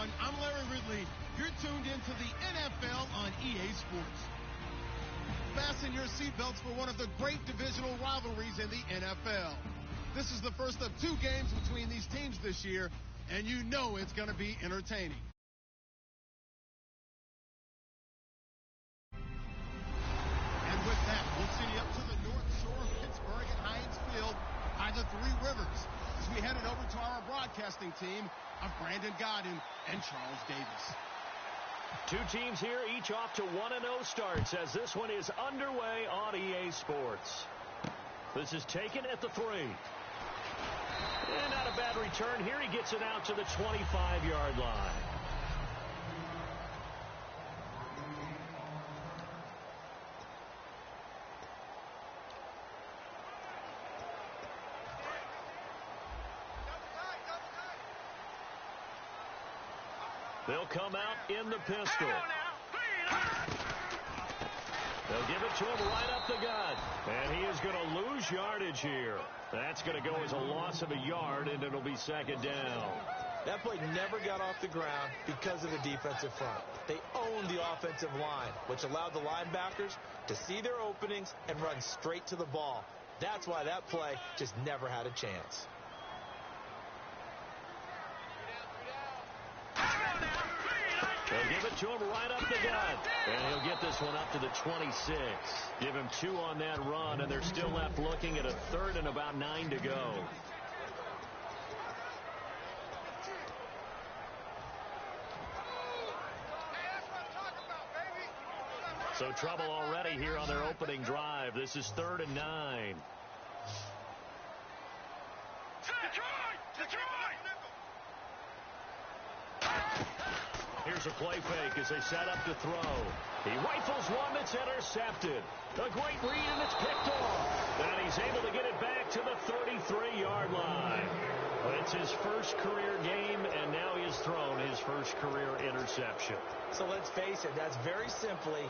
everyone. I'm Larry Ridley. You're tuned into the NFL on EA Sports. Fasten your seatbelts for one of the great divisional rivalries in the NFL. This is the first of two games between these teams this year, and you know it's going to be entertaining. And with that, we'll send you up to the north shore of Pittsburgh at Heinz Field by the Three Rivers as we headed over to our broadcasting team of Brandon Godden and Charles Davis. Two teams here, each off to 1-0 starts as this one is underway on EA Sports. This is taken at the 3. And not a bad return here. He gets it out to the 25-yard line. They'll come out in the pistol. They'll give it to him right up the gut. And he is going to lose yardage here. That's going to go as a loss of a yard, and it'll be second down. That play never got off the ground because of the defensive front. They owned the offensive line, which allowed the linebackers to see their openings and run straight to the ball. That's why that play just never had a chance. They'll give it to him right up the gut. And he'll get this one up to the 26. Give him 2 on that run, and they're still left looking at a 3rd and about 9 to go. So trouble already here on their opening drive. This is 3rd and 9. Here's a play fake as they set up to throw. He rifles one that's intercepted. A great read, and it's picked off. And he's able to get it back to the 33-yard line. It's his first career game, and now he has thrown his first career interception. So let's face it, that's very simply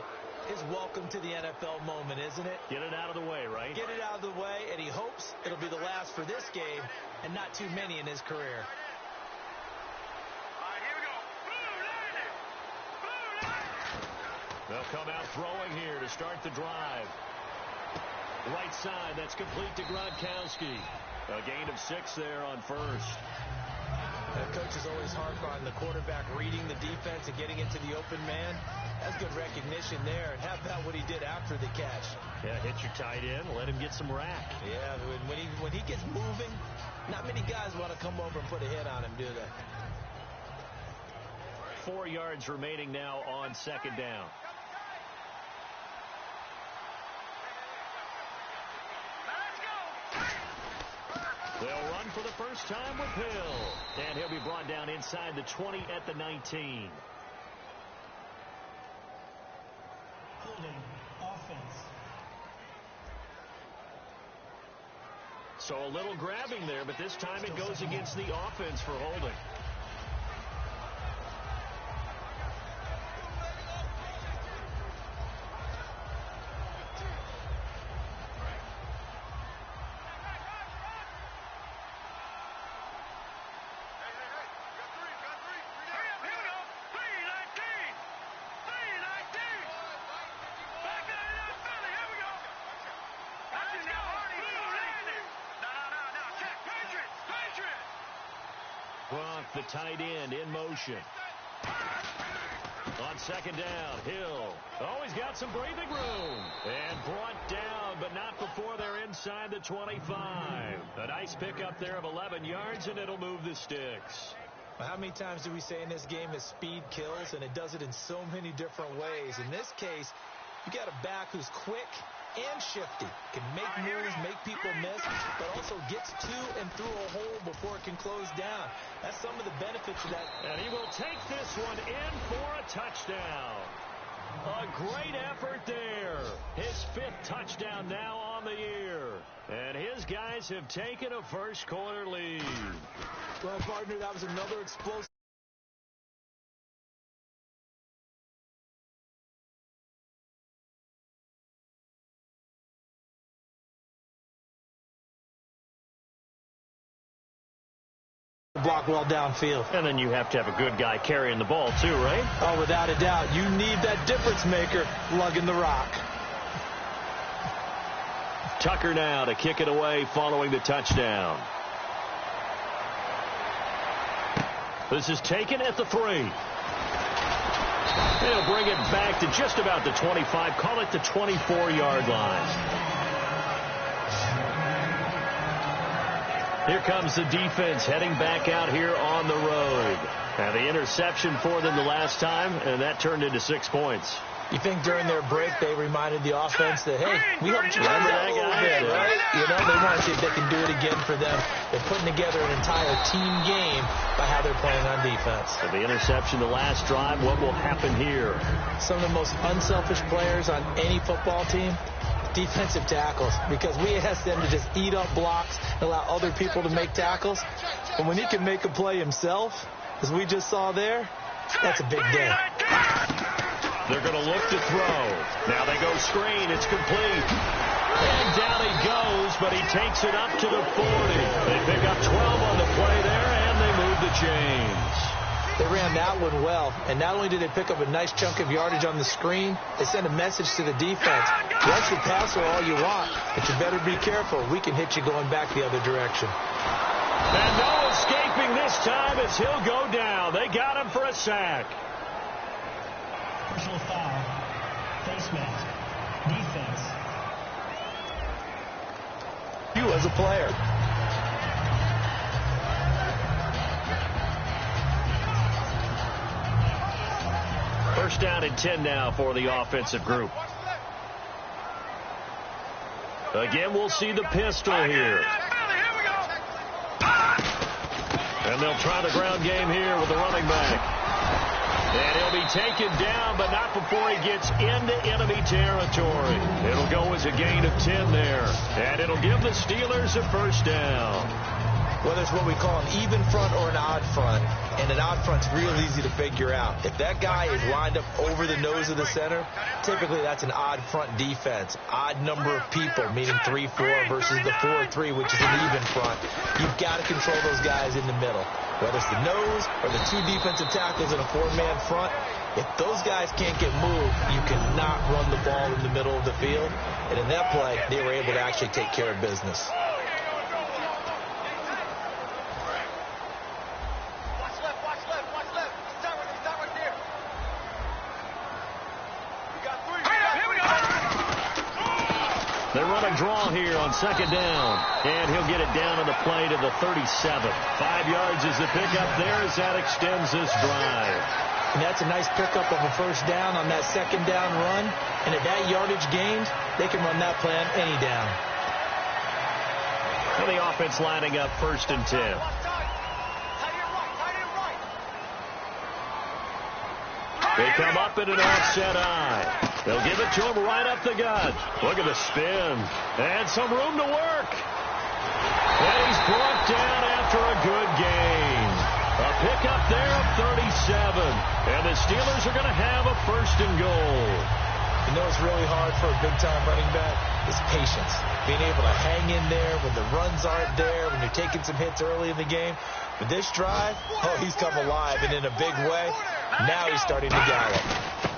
his welcome to the NFL moment, isn't it? Get it out of the way, right? Get it out of the way, and he hopes it'll be the last for this game and not too many in his career. They'll come out throwing here to start the drive. Right side, that's complete to Gronkowski. A gain of 6 there on first. Coaches always harp on the quarterback reading the defense and getting into the open man. That's good recognition there. And how about what he did after the catch? Yeah, hit your tight end, let him get some rack. Yeah, when he gets moving, not many guys want to come over and put a hit on him, do they? 4 yards remaining now on second down. They'll run for the first time with Hill. And he'll be brought down inside the 20 at the 19. Holding offense. So a little grabbing there, but this time it goes against the offense for holding. Gronk, the tight end, in motion. On second down, Hill. Oh, he's got some breathing room. And brought down, but not before they're inside the 25. A nice pickup there of 11 yards, and it'll move the sticks. How many times do we say in this game that speed kills, and it does it in so many different ways? In this case, you got a back who's quick and shifty, can make moves, make people miss, but also gets to and through a hole before it can close down. That's some of the benefits of that. And he will take this one in for a touchdown. A great effort there. His 5th touchdown now on the year. And his guys have taken a first quarter lead. Well, partner, that was another explosive. block well downfield. And then you have to have a good guy carrying the ball too, right? Oh, without a doubt. You need that difference maker lugging the rock. Tucker now to kick it away following the touchdown. This is taken at the 3. They'll bring it back to just about the 25. Call it the 24-yard line. Here comes the defense heading back out here on the road. Now the interception for them the last time, and that turned into 6 points. You think during their break they reminded the offense that, hey, we helped you guys out a little bit, right? You know, they want to see if they can do it again for them. They're putting together an entire team game by how they're playing on defense. So the interception the last drive, what will happen here? Some of the most unselfish players on any football team, defensive tackles, because we ask them to just eat up blocks and allow other people to make tackles. But when he can make a play himself, as we just saw there, that's a big day. They're going to look to throw. Now they go screen. It's complete. And down he goes, but he takes it up to the 40. They pick up 12 on the play there, and they move the chains. They ran that one well, and not only did they pick up a nice chunk of yardage on the screen, they sent a message to the defense. Rush the passer all you want, but you better be careful. We can hit you going back the other direction. And no escaping this time as he'll go down. They got him for a sack. Personal foul. Face mask. Defense. You as a player. First down and 10 now for the offensive group. Again, we'll see the pistol here. And they'll try the ground game here with the running back. And he'll be taken down, but not before he gets into enemy territory. It'll go as a gain of 10 there. And it'll give the Steelers a first down. Whether it's what we call an even front or an odd front, and an odd front's real easy to figure out. If that guy is lined up over the nose of the center, typically that's an odd front defense. Odd number of people, meaning 3-4 versus the 4-3, which is an even front. You've got to control those guys in the middle. Whether it's the nose or the 2 defensive tackles in a 4-man front, if those guys can't get moved, you cannot run the ball in the middle of the field. And in that play, they were able to actually take care of business. They run a draw here on second down, and he'll get it down on the play to the 37. 5 yards is the pickup there as that extends this drive. And that's a nice pickup of a first down on that second down run. And at that yardage gained, they can run that play on any down. And the offense lining up first and 10. They come up in an offset eye. They'll give it to him right up the gut. Look at the spin. And some room to work. And he's brought down after a good gain. A pickup there of 37. And the Steelers are going to have a first and goal. You know what's really hard for a big-time running back? Is patience. Being able to hang in there when the runs aren't there, when you're taking some hits early in the game. But this drive, oh, he's come alive, and in a big way. Now he's starting to gallop.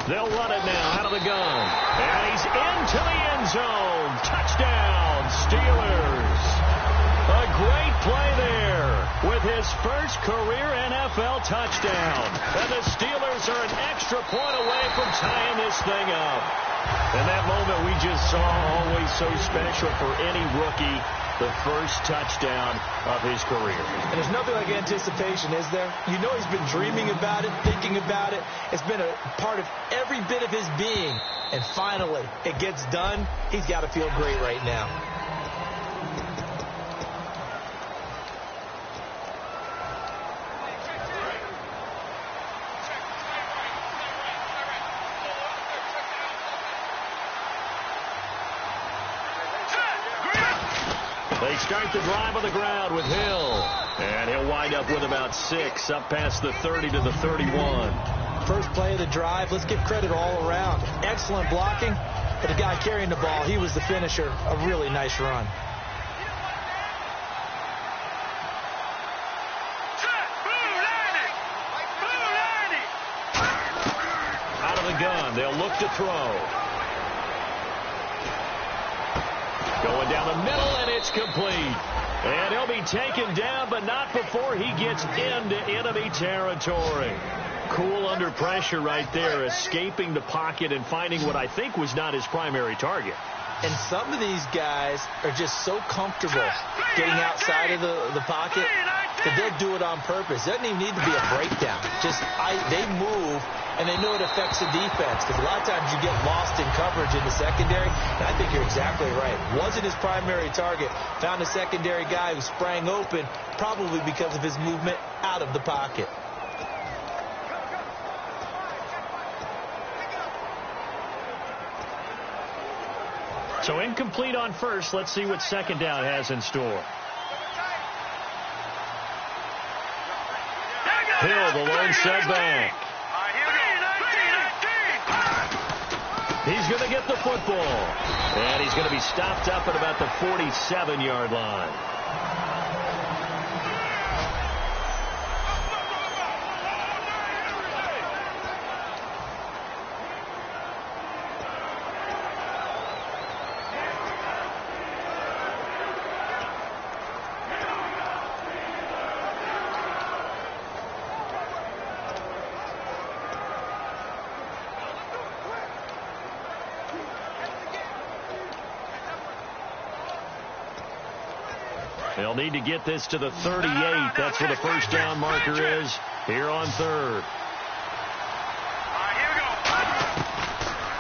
They'll run it now out of the gun. And he's into the end zone. Touchdown, Steelers. A great play there with his first career NFL touchdown. And the Steelers are an extra point away from tying this thing up. And that moment we just saw, always so special for any rookie, the first touchdown of his career. And there's nothing like anticipation, is there? You know he's been dreaming about it, thinking about it. It's been a part of every bit of his being. And finally, it gets done. He's got to feel great right now. They start the drive on the ground with Hill. And he'll wind up with about 6, up past the 30 to the 31. First play of the drive, let's give credit all around. Excellent blocking, but the guy carrying the ball, he was the finisher. A really nice run. shotgun. They'll look to throw. Going down the middle, and it's complete. And he'll be taken down, but not before he gets into enemy territory. Cool under pressure right there, escaping the pocket and finding what I think was not his primary target. And some of these guys are just so comfortable getting outside of the pocket that they'll do it on purpose. It doesn't even need to be a breakdown. Just they move, and they know it affects the defense. Because a lot of times you get lost in coverage in the secondary. And I think you're exactly right. Wasn't his primary target. Found a secondary guy who sprang open, probably because of his movement out of the pocket. So incomplete on first. Let's see what second down has in store. Hill, the lone setback. He's going to get the football. And he's going to be stopped up at about the 47-yard line. They'll need to get this to the 38. That's where the first down marker is here on third.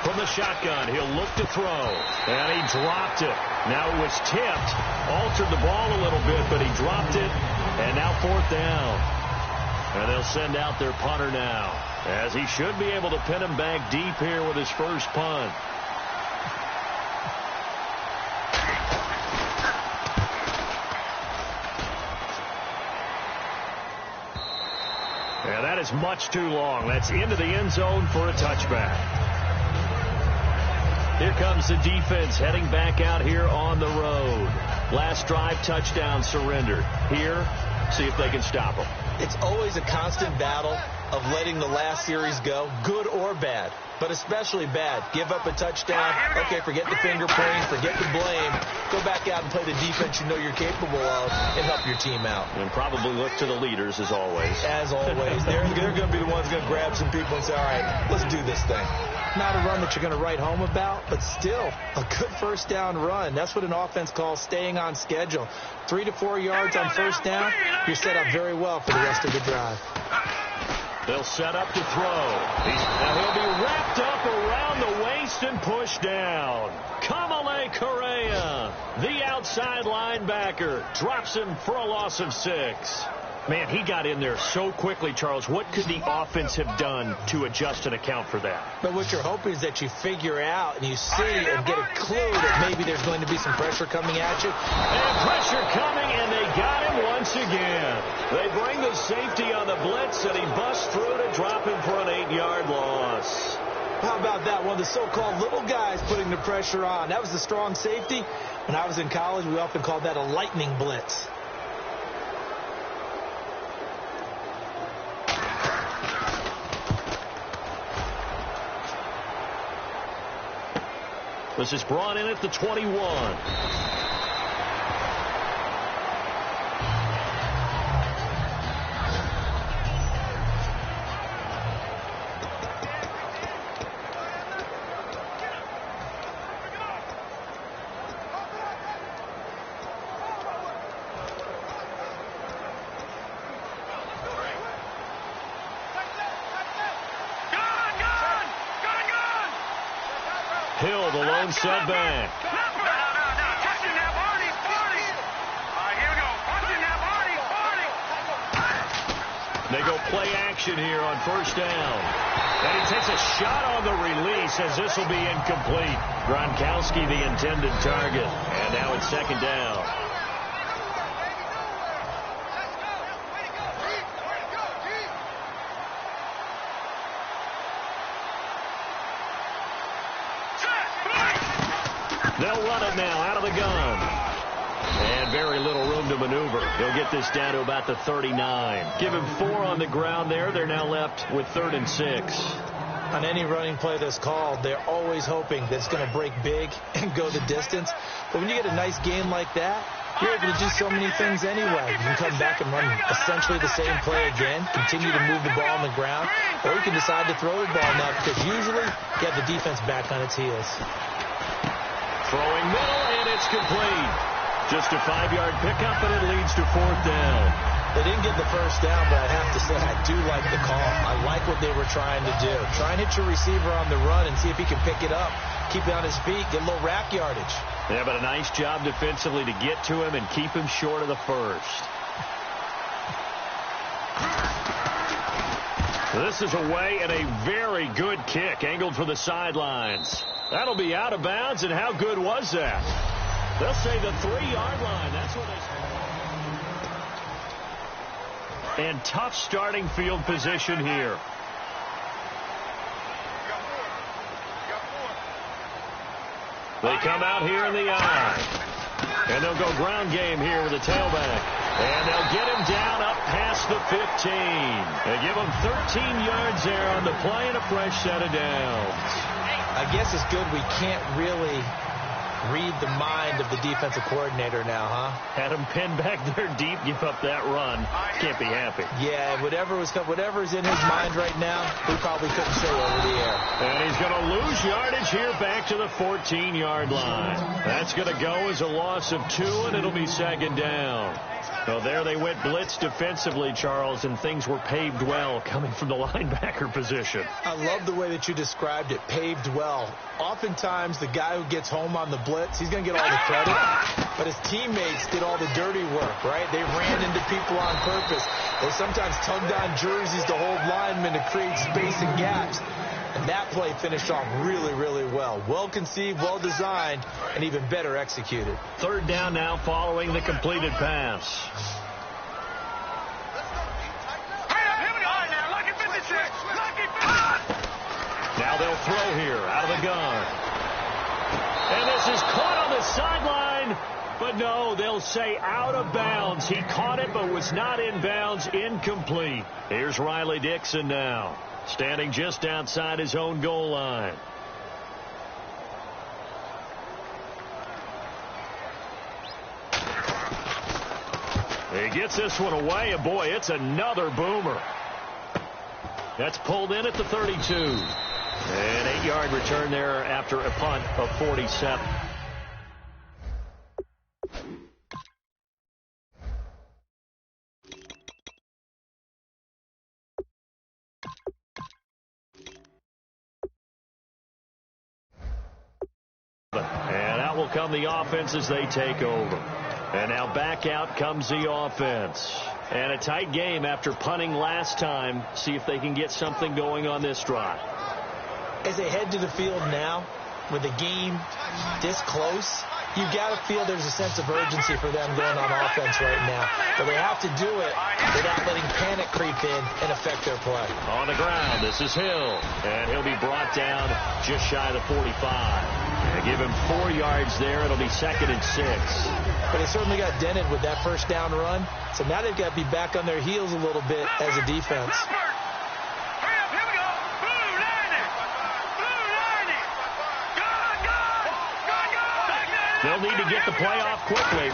From the shotgun, he'll look to throw. And he dropped it. Now it was tipped. Altered the ball a little bit, but he dropped it. And now fourth down. And they'll send out their punter now, as he should be able to pin him back deep here with his first punt. Yeah, that is much too long. That's into the end zone for a touchback. Here comes the defense heading back out here on the road. Last drive, touchdown surrendered. Here, see if they can stop them. It's always a constant battle of letting the last series go, good or bad, but especially bad. Give up a touchdown. Okay, forget the finger pointing, forget the blame. Go back out and play the defense you know you're capable of and help your team out. And probably look to the leaders as always. As always. They're going to be the ones going to grab some people and say, all right, let's do this thing. Not a run that you're going to write home about, but still a good first down run. That's what an offense calls staying on schedule. 3 to 4 yards on first down, you're set up very well for the rest of the drive. They'll set up to throw. Now he'll be wrapped up around the waist and pushed down. Kamale Correa, the outside linebacker, drops him for a loss of 6. Man, he got in there so quickly, Charles. What could the offense have done to adjust and account for that? But what you're hoping is that you figure out and you see and get a clue that maybe there's going to be some pressure coming at you. And pressure coming, and they got him once again. They bring the safety on the blitz, and he busts through to drop him for an 8-yard loss. How about that? One of the so-called little guys putting the pressure on. That was the strong safety. When I was in college, we often called that a lightning blitz. This is brought in at the 21. Hill, the lone setback. They go play action here on first down. And he takes a shot on the release as this will be incomplete. Gronkowski, the intended target. And now it's second down. They'll run it now out of the gun. And very little room to maneuver. He'll get this down to about the 39. Give him 4 on the ground there. They're now left with 3rd and 6. On any running play that's called, they're always hoping that it's going to break big and go the distance. But when you get a nice gain like that, you're able to do so many things anyway. You can come back and run essentially the same play again, continue to move the ball on the ground, or you can decide to throw the ball now because usually you have the defense back on its heels. Throwing middle, and it's complete. Just a 5-yard pickup, and it leads to 4th down. They didn't get the first down, but I have to say I do like the call. I like what they were trying to do. Try and hit your receiver on the run and see if he can pick it up. Keep it on his feet, get a little rack yardage. Yeah, but a nice job defensively to get to him and keep him short of the first. This is away and a very good kick angled for the sidelines. That'll be out of bounds, and how good was that? They'll say the 3-yard line. That's what they... And tough starting field position here. They come out here in the eye. And they'll go ground game here with the tailback. And they'll get him down up past the 15. They give him 13 yards there on the play and a fresh set of downs. I guess it's good we can't really read the mind of the defensive coordinator now, huh? Had him pinned back there deep, give up that run. Can't be happy. Yeah, whatever's in his mind right now, he probably couldn't say over the air. And he's going to lose yardage here back to the 14-yard line. That's going to go as a loss of 2, and it'll be 2nd down. So there they went blitz defensively, Charles, and things were paved well coming from the linebacker position. I love the way that you described it, paved well. Oftentimes, the guy who gets home on the blitz, he's going to get all the credit, but his teammates did all the dirty work, right? They ran into people on purpose. They sometimes tugged on jerseys to hold linemen to create space and gaps. And that play finished off really, really well. Well conceived, well designed, and even better executed. 3rd down now following the completed pass. Now they'll throw here out of the gun. And this is caught on the sideline. But no, they'll say out of bounds. He caught it but was not in bounds. Incomplete. Here's Riley Dixon now, standing just outside his own goal line. He gets this one away, and boy, it's another boomer. That's pulled in at the 32. An 8-yard return there after a punt of 47. And out will come the offense as they take over. And now back out comes the offense. And a tight game after punting last time. See if they can get something going on this drive. As they head to the field now, with the game this close, you got to feel there's a sense of urgency for them going on offense right now. But they have to do it without letting panic creep in and affect their play. On the ground, this is Hill. And he'll be brought down just shy of the 45. They give him 4 yards there. It'll be 2nd and 6. But they certainly got dented with that first down run. So now they've got to be back on their heels a little bit as a defense. They'll need to get the play off quickly.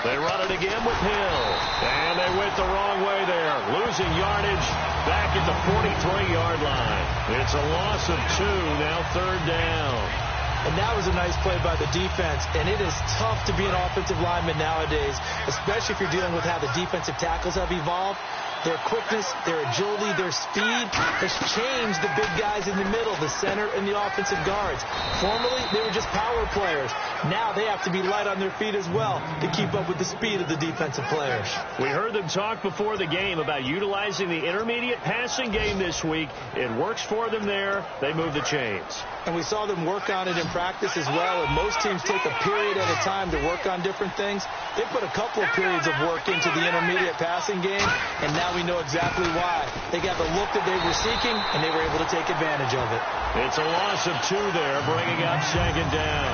They run it again with Hill. And they went the wrong way there. Losing yardage back at the 43-yard line. It's a loss of 2, now 3rd down. And that was a nice play by the defense. And it is tough to be an offensive lineman nowadays, especially if you're dealing with how the defensive tackles have evolved. Their quickness, their agility, their speed has changed the big guys in the middle, the center, and the offensive guards. Formerly, they were just power players. Now they have to be light on their feet as well to keep up with the speed of the defensive players. We heard them talk before the game about utilizing the intermediate passing game this week. It works for them there. They move the chains. And we saw them work on it in practice as well. And most teams take a period at a time to work on different things. They put a couple of periods of work into the intermediate passing game, and now we know exactly why. They got the look that they were seeking, and they were able to take advantage of it. It's a loss of 2 there, bringing up 2nd down.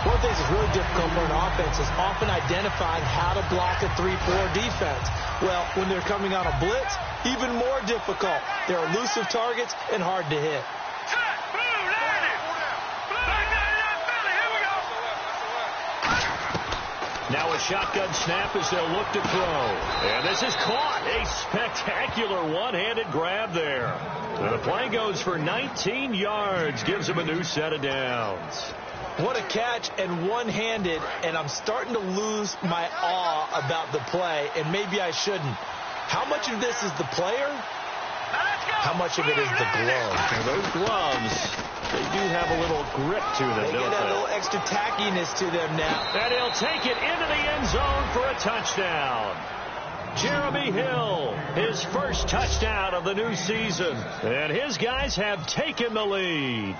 One of the things that's really difficult for an offense is often identifying how to block a 3-4 defense. Well, when they're coming on a blitz, even more difficult. They're elusive targets and hard to hit. Now a shotgun snap as they'll look to throw. And this is caught. A spectacular one-handed grab there. And the play goes for 19 yards. Gives him a new set of downs. What a catch, and one-handed, and I'm starting to lose my awe about the play, and maybe I shouldn't. How much of this is the player? How much of it is the glove? And those gloves, they do have a little grip to them, they don't get they? a little extra tackiness to them now. And he'll take it into the end zone for a touchdown. Jeremy Hill, his first touchdown of the new season. And his guys have taken the lead.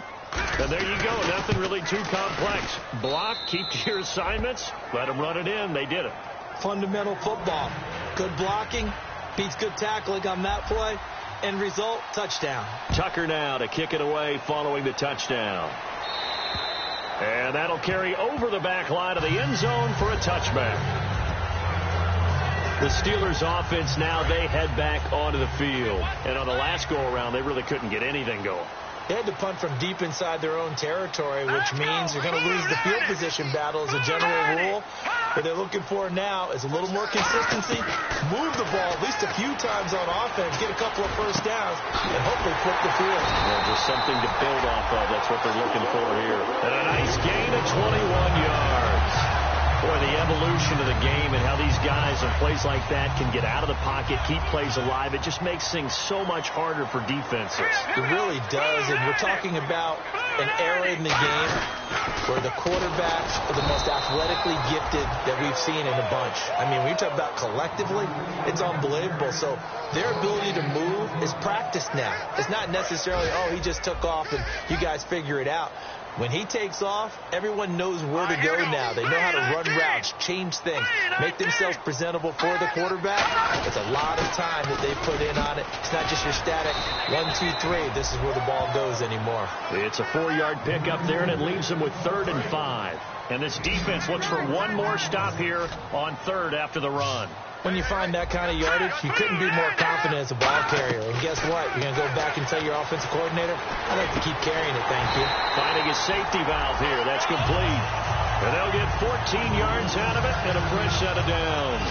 And there you go. Nothing really too complex. Block, keep to your assignments, let them run it in. They did it. Fundamental football. Good blocking beats good tackling on that play. End result, touchdown. Tucker now to kick it away following the touchdown. And that'll carry over the back line of the end zone for a touchback. The Steelers offense now, they head back onto the field. And on the last go-around, they really couldn't get anything going. They had to punt from deep inside their own territory, which means you're going to lose the field position battle as a general rule. What they're looking for now is a little more consistency, move the ball at least a few times on offense, get a couple of first downs, and hopefully flip the field. Well, just something to build off of. That's what they're looking for here. And a nice gain of 21 yards. Boy, the evolution of the game and how these guys in plays like that can get out of the pocket, keep plays alive, it just makes things so much harder for defenses. It really does, and we're talking about an era in the game where the quarterbacks are the most athletically gifted that we've seen in a bunch. I mean, when you talk about collectively, it's unbelievable. So their ability to move is practiced now. It's not necessarily, oh, he just took off and you guys figure it out. When he takes off, everyone knows where to go now. They know how to run routes, change things, make themselves presentable for the quarterback. It's a lot of time that they put in on it. It's not just your static 1, 2, 3. This is where the ball goes anymore. It's a 4-yard pickup there, and it leaves them with 3rd and 5. And this defense looks for one more stop here on 3rd after the run. When you find that kind of yardage, you couldn't be more confident as a ball carrier. And guess what? You're going to go back and tell your offensive coordinator, I'd like to keep carrying it, thank you. Finding a safety valve here. That's complete. And they'll get 14 yards out of it and a fresh set of downs.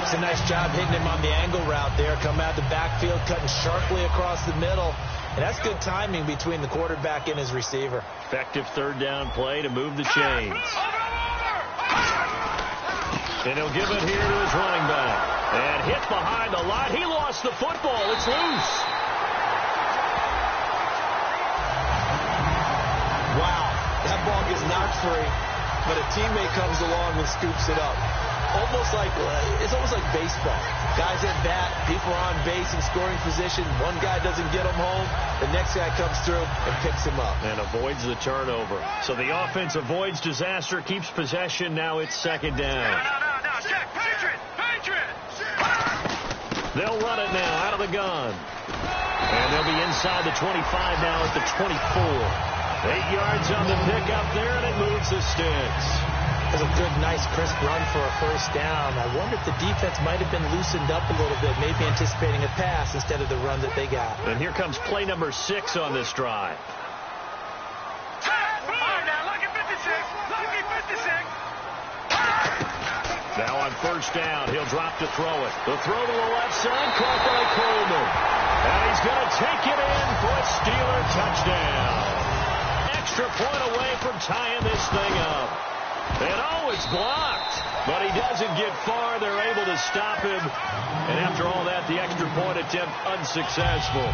It's a nice job hitting him on the angle route there. Coming out the backfield, cutting sharply across the middle. And that's good timing between the quarterback and his receiver. Effective 3rd down play to move the chains. And he'll give it here to his running back. And hit behind the line. He lost the football. It's loose. Wow. That ball gets knocked free, but a teammate comes along and scoops it up. It's almost like baseball. Guys at bat, people are on base in scoring position. One guy doesn't get him home. The next guy comes through and picks him up. And avoids the turnover. So the offense avoids disaster, keeps possession. Now it's 2nd down. They'll run it now out of the gun. And they'll be inside the 25 now at the 24. 8 yards on the pickup there, and it moves the sticks. It was a good, nice, crisp run for a first down. I wonder if the defense might have been loosened up a little bit, maybe anticipating a pass instead of the run that they got. And here comes play number 6 on this drive. Now on 1st down, he'll drop to throw it. The throw to the left side, caught by Coleman. And he's going to take it in for a Steeler touchdown. Extra point away from tying this thing up. And oh, it's blocked. But he doesn't get far. They're able to stop him. And after all that, the extra point attempt unsuccessful.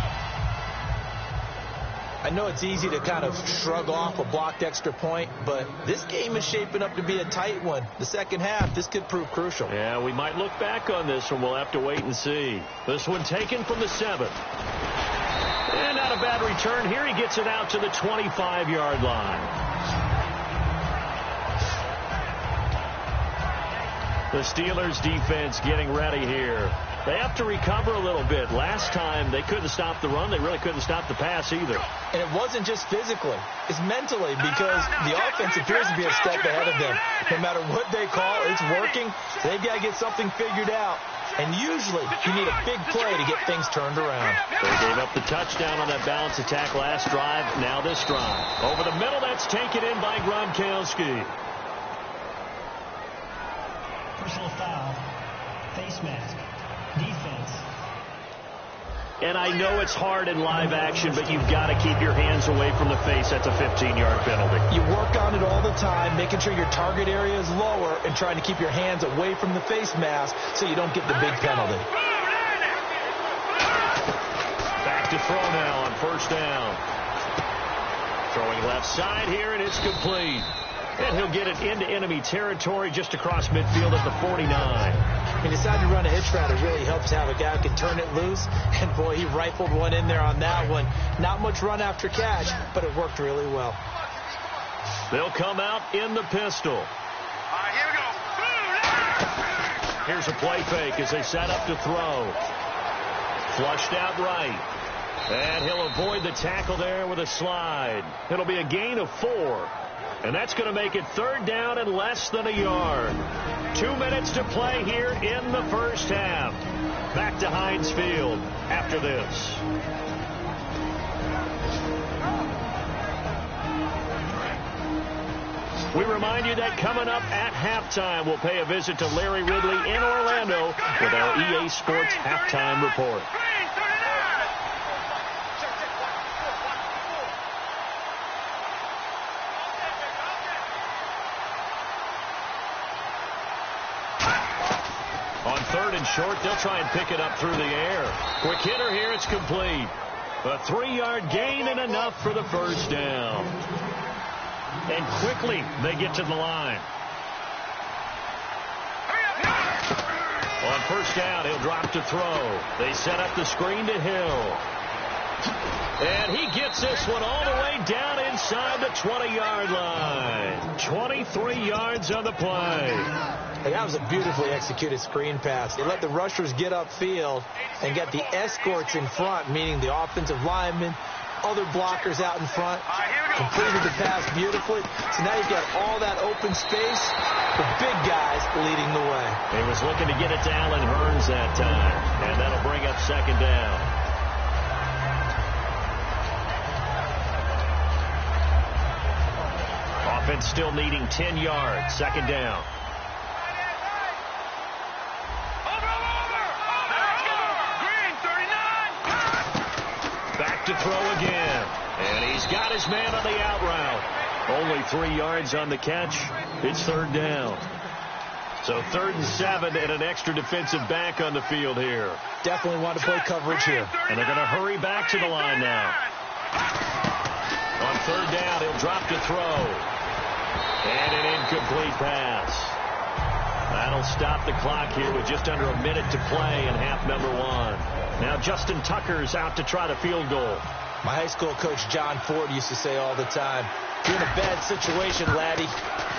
I know it's easy to kind of shrug off a blocked extra point, but this game is shaping up to be a tight one. The second half, this could prove crucial. Yeah, we might look back on this one. We'll have to wait and see. This one taken from the 7th. And not a bad return here. He gets it out to the 25-yard line. The Steelers defense getting ready here. They have to recover a little bit. Last time they couldn't stop the run. They really couldn't stop the pass either. And it wasn't just physically. It's mentally, because the offense appears to be a step ahead of them. No matter what they call, it's working. They've got to get something figured out. And usually you need a big play to get things turned around. They gave up the touchdown on that balance attack last drive. Now this drive. Over the middle, that's taken in by Gronkowski. Personal foul. Face mask. Defense. And I know it's hard in live action, but you've got to keep your hands away from the face. That's a 15-yard penalty. You work on it all the time, making sure your target area is lower and trying to keep your hands away from the face mask so you don't get the big penalty. Back to throw now on first down. Throwing left side here, and it's complete. And he'll get it into enemy territory just across midfield at the 49. He decided to run a hitch route. It really helps to have a guy who can turn it loose. And, boy, he rifled one in there on that one. Not much run after catch, but it worked really well. They'll come out in the pistol. All right, here we go. Here's a play fake as they set up to throw. Flushed out right. And he'll avoid the tackle there with a slide. It'll be a gain of 4. And that's going to make it third down and less than a yard. 2 minutes to play here in the first half. Back to Heinz Field after this. We remind you that coming up at halftime, we'll pay a visit to Larry Ridley in Orlando with our EA Sports Halftime Report. On third and short, they'll try and pick it up through the air. Quick hitter here, it's complete. A 3-yard gain and enough for the first down. And quickly, they get to the line. On first down, he'll drop to throw. They set up the screen to Hill. And he gets this one all the way down inside the 20-yard line. 23 yards on the play. And that was a beautifully executed screen pass. They let the rushers get upfield and get the escorts in front, meaning the offensive linemen, other blockers out in front, completed the pass beautifully. So now you've got all that open space, the big guys leading the way. He was looking to get it to Allen Hurns that time, and that'll bring up second down. Offense still needing 10 yards. Second down. Back to throw again. And he's got his man on the out route. Only 3 yards on the catch. It's third down. So 3rd and 7 and an extra defensive back on the field here. Definitely want to play coverage here. And they're going to hurry back to the line now. On third down, he'll drop to throw. And an incomplete pass. That'll stop the clock here with just under a minute to play in half number 1. Now Justin Tucker's out to try the field goal. My high school coach John Ford used to say all the time, if you're in a bad situation, laddie,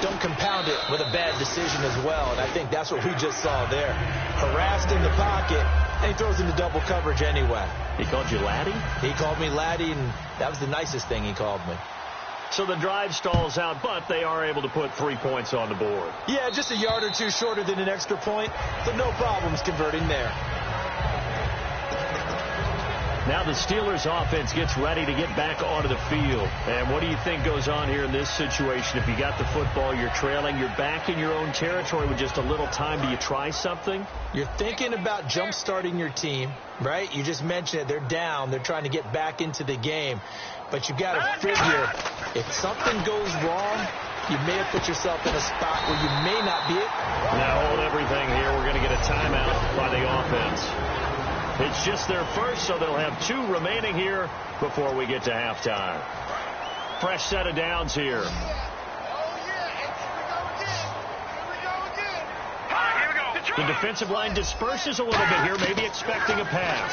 don't compound it with a bad decision as well. And I think that's what we just saw there. Harassed in the pocket, and he throws into double coverage anyway. He called you laddie? He called me laddie, and that was the nicest thing he called me. So the drive stalls out, but they are able to put 3 points on the board. Yeah, just a yard or two shorter than an extra point, so no problems converting there. Now the Steelers offense gets ready to get back onto the field. And what do you think goes on here in this situation? If you got the football, you're trailing, you're back in your own territory with just a little time. Do you try something? You're thinking about jump-starting your team, right? You just mentioned it. They're down. They're trying to get back into the game. But you got to figure, if something goes wrong, you may have put yourself in a spot where you may not be it. Now hold everything here. We're going to get a timeout by the offense. It's just their first, so they'll have 2 remaining here before we get to halftime. Fresh set of downs here. The defensive line disperses a little bit here, maybe expecting a pass.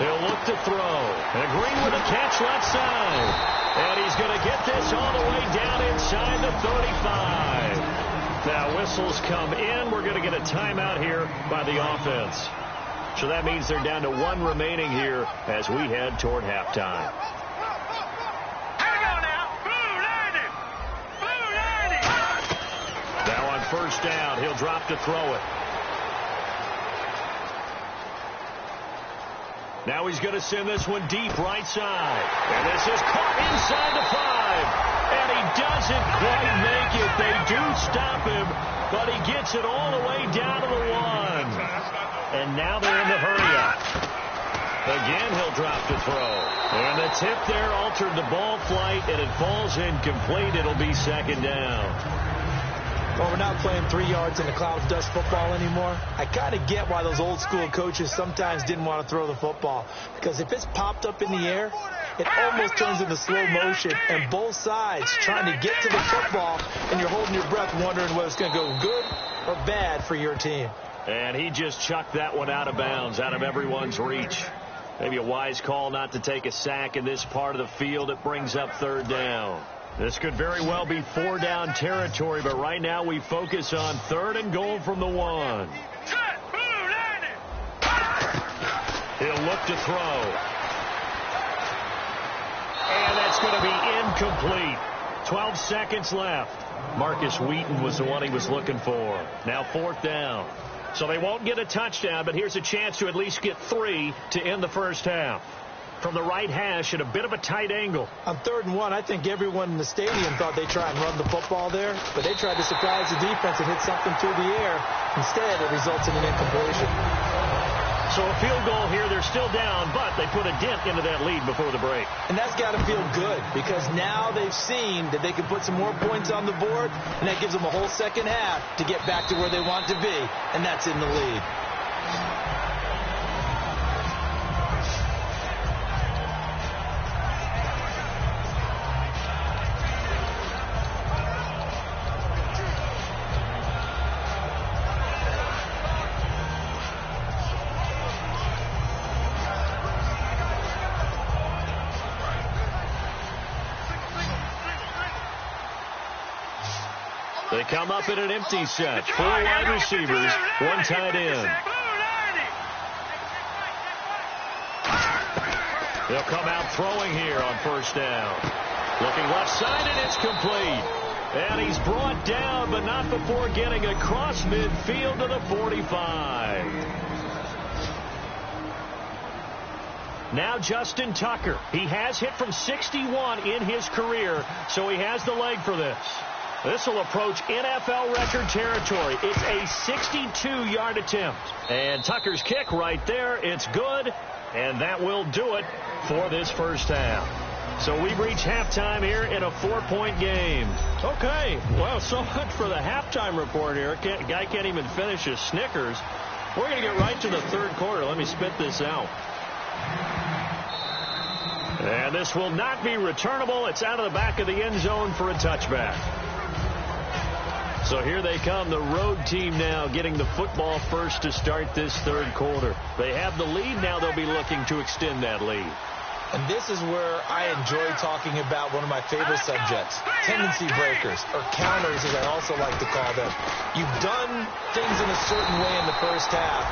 He'll look to throw. And Green with a catch left side. And he's going to get this all the way down inside the 35. Now whistles come in. We're going to get a timeout here by the offense. So that means they're down to 1 remaining here as we head toward halftime. Now on first down, he'll drop to throw it. Now he's going to send this one deep right side. And this is caught inside the 5. And he doesn't quite make it. They do stop him, but he gets it all the way down to the 1. And now they're in the hurry-up. Again, he'll drop to throw. And the tip there altered the ball flight, and it falls incomplete. It'll be second down. Well, we're not playing 3 yards in a cloud of dust football anymore. I kind of get why those old school coaches sometimes didn't want to throw the football. Because if it's popped up in the air, it almost turns into slow motion, and both sides trying to get to the football, and you're holding your breath wondering whether it's going to go good or bad for your team. And he just chucked that one out of bounds, out of everyone's reach. Maybe a wise call not to take a sack in this part of the field. It brings up third down. This could very well be 4-down territory, but right now we focus on 3rd and goal from the 1. He'll look to throw. And that's going to be incomplete. 12 seconds left. Marcus Wheaton was the one he was looking for. Now 4th down. So they won't get a touchdown, but here's a chance to at least get 3 to end the first half. From the right hash at a bit of a tight angle. On 3rd and 1, I think everyone in the stadium thought they'd try and run the football there, but they tried to surprise the defense and hit something through the air. Instead, it results in an incompletion. So a field goal here. They're still down, but they put a dent into that lead before the break. And that's got to feel good because now they've seen that they can put some more points on the board, and that gives them a whole second half to get back to where they want to be, and that's in the lead. They come up in an empty set. 4 wide receivers, 1 tight end. They'll come out throwing here on first down. Looking left side, and it's complete. And he's brought down, but not before getting across midfield to the 45. Now Justin Tucker. He has hit from 61 in his career, so he has the leg for this. This will approach NFL record territory. It's a 62-yard attempt. And Tucker's kick right there. It's good, and that will do it for this first half. So we've reached halftime here in a 4-point game. Okay, well, so much for the halftime report here. Guy can't even finish his Snickers. We're going to get right to the 3rd quarter. Let me spit this out. And this will not be returnable. It's out of the back of the end zone for a touchback. So here they come, the road team now getting the football first to start this 3rd quarter. They have the lead. Now they'll be looking to extend that lead. And this is where I enjoy talking about one of my favorite subjects, tendency breakers, or counters as I also like to call them. You've done things in a certain way in the first half,